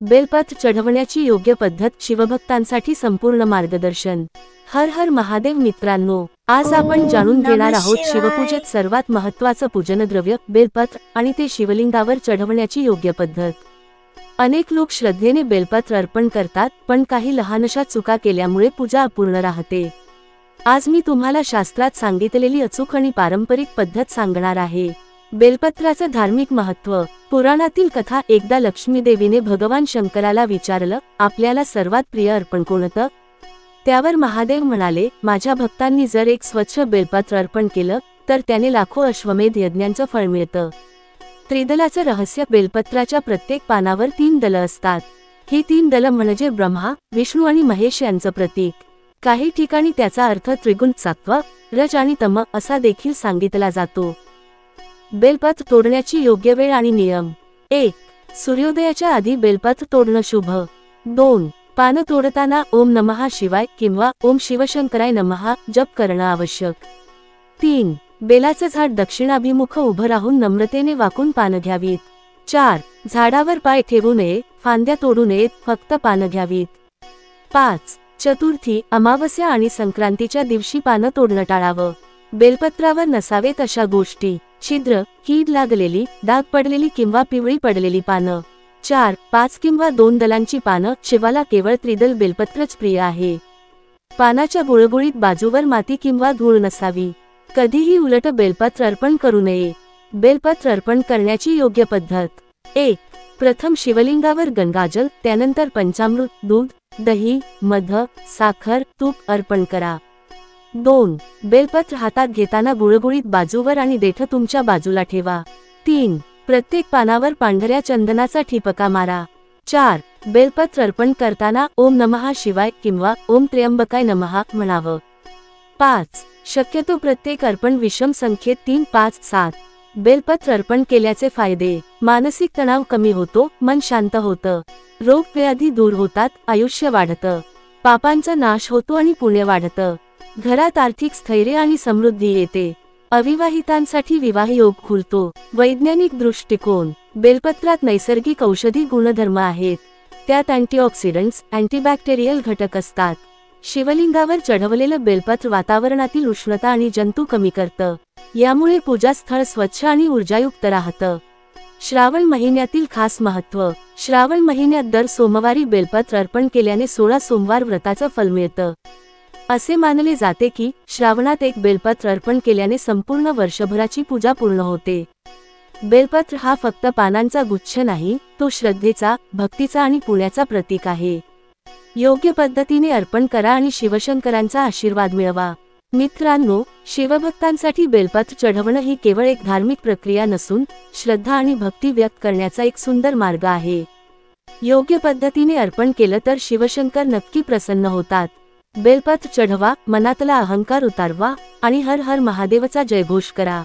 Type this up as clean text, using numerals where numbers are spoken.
बेलपत्र चढवण्याची योग्य पद्धत, शिवभक्तांसाठी संपूर्ण मार्गदर्शन। हर हर महादेव मित्रांनो, आज आपण जाणून घेणार आहोत शिवपूजेत सर्वात महत्त्वाचं पूजनद्रव्य बेलपत्र आणि ते शिवलिंगावर चढवण्याची योग्य पद्धत। अनेक लोक श्रद्धेने बेलपत्र अर्पण करतात, पण काही लहानशा चुका केल्यामुळे पूजा अपूर्ण राहते। आज मी तुम्हाला शास्त्रात सांगितलेली अचूक आणि पारंपरिक पद्धत सांगणार आहे। बेलपत्राचं धार्मिक महत्त्व। पुराणातील कथा, एकदा लक्ष्मी देवीने भगवान शंकराला विचारलं, आपल्याला सर्वात प्रिय अर्पण कोणतं? त्यावर महादेव म्हणाले, माझ्या भक्तांनी जर एक स्वच्छ बेलपत्र अर्पण केलं तर त्याने लाखो अश्वमेध यज्ञांचं फळ मिळतं। त्रिदलाचं रहस्य, बेलपत्राच्या प्रत्येक पानावर 3 दलं असतात। ही 3 दलं म्हणजे ब्रह्मा, विष्णू आणि महेश यांचं प्रतीक। काही ठिकाणी त्याचा अर्थ त्रिगुण, सत्व, रज आणि तम असा देखील सांगितला जातो। बेलपत्र तोडण्याची योग्य वेळ आणि नियम। 1. सूर्योदयाच्या आधी बेलपत्र तोडणं शुभ। 2. पानं तोडताना ओम नमः शिवाय किंवा ओम शिवशंकराय नमः जप करणं आवश्यक। 3. बेलाचं झाड दक्षिणाभिमुख उभं राहून नम्रतेने वाकून पानं घ्यावीत। 4. झाडावर पाय ठेवू नये, फांद्या तोडू नयेत, फक्त पानं घ्यावीत। 5. चतुर्थी, अमावस्या आणि संक्रांतीच्या दिवशी पानं तोडणं टाळावं। बेलपत्रावर नसावेत अशा गोष्टी: छिद्र, कीड लागलेली, डाग पडलेली किंवा पिवळी पडलेली पानं। 4, 5 किंवा 2 दलांची पानं। शिवाला केवळ त्रिदल बेलपत्रच प्रिय आहे। पानाच्या गुळगुळीत बाजूवर माती किंवा धूळ नसावी। कधीही उलट बेलपत्र अर्पण करू नये। बेलपत्र अर्पण करण्याची योग्य पद्धत: 1. प्रथम शिवलिंगावर गंगाजल, त्यानंतर पंचामृत, दूध, दही, मध, साखर, तूप अर्पण करा। 2. बेलपत्र हातात घेताना गुळगुळीत बाजूवर आणि देठ तुमच्या बाजूला ठेवा। 3. प्रत्येक पानावर पांढऱ्या चंदनाचा ठिपका मारा। 4. बेलपत्र अर्पण करताना ओम नमः शिवाय किंवा ओम त्र्यंबकाय नमः म्हणावं। 5. शक्यतो प्रत्येक अर्पण विषम संख्येत 3, 5, 7 बेलपत्र अर्पण केल्याचे फायदे: मानसिक तणाव कमी होतो, मन शांत होतं, रोग व्याधी दूर होतात, आयुष्य वाढतं, पापांचा नाश होतो आणि पुण्य वाढतं, घरात आर्थिक स्थैर्य आणि समृद्धी येते, अविवाहितांसाठी विवाह योग खुलतो। वैज्ञानिक दृष्टिकोन: बेलपत्रात नैसर्गिक औषधी गुणधर्म आहेत। त्यात अँटीऑक्सिडंट्स, अँटीबॅक्टेरियल घटक असतात। शिवलिंगावर चढवलेलं बेलपत्र वातावरणातील उष्णता आणि जंतू कमी करतं, यामुळे पूजास्थळ स्वच्छ आणि ऊर्जायुक्त राहतं। श्रावण महिन्यातील खास महत्त्व: श्रावण महिन्यात दर सोमवारी बेलपत्र अर्पण केल्याने 16 सोमवार व्रताचं फल मिळतं। असे मानले जाते की श्रावणात एक बेलपत्र अर्पण केल्याने संपूर्ण वर्षभराची पूजा पूर्ण होते। बेलपत्र हा फक्त पानांचा गुच्छ नाही, तो श्रद्धेचा, भक्तीचा आणि पुण्याचा प्रतीक आहे। योग्य पद्धतीने अर्पण करा आणि शिवशंकरांचा आशीर्वाद मिळवा। मित्रांनो, शिवभक्तांसाठी बेलपत्र चढवणं ही केवळ एक धार्मिक प्रक्रिया नसून श्रद्धा आणि भक्ती व्यक्त करण्याचा एक सुंदर मार्ग आहे। योग्य पद्धतीने अर्पण केलं तर शिवशंकर नक्की प्रसन्न होतात। बेलपत्र चढवा, मनातला अहंकार उतारवा आणि हर हर महादेवचा जयघोष करा।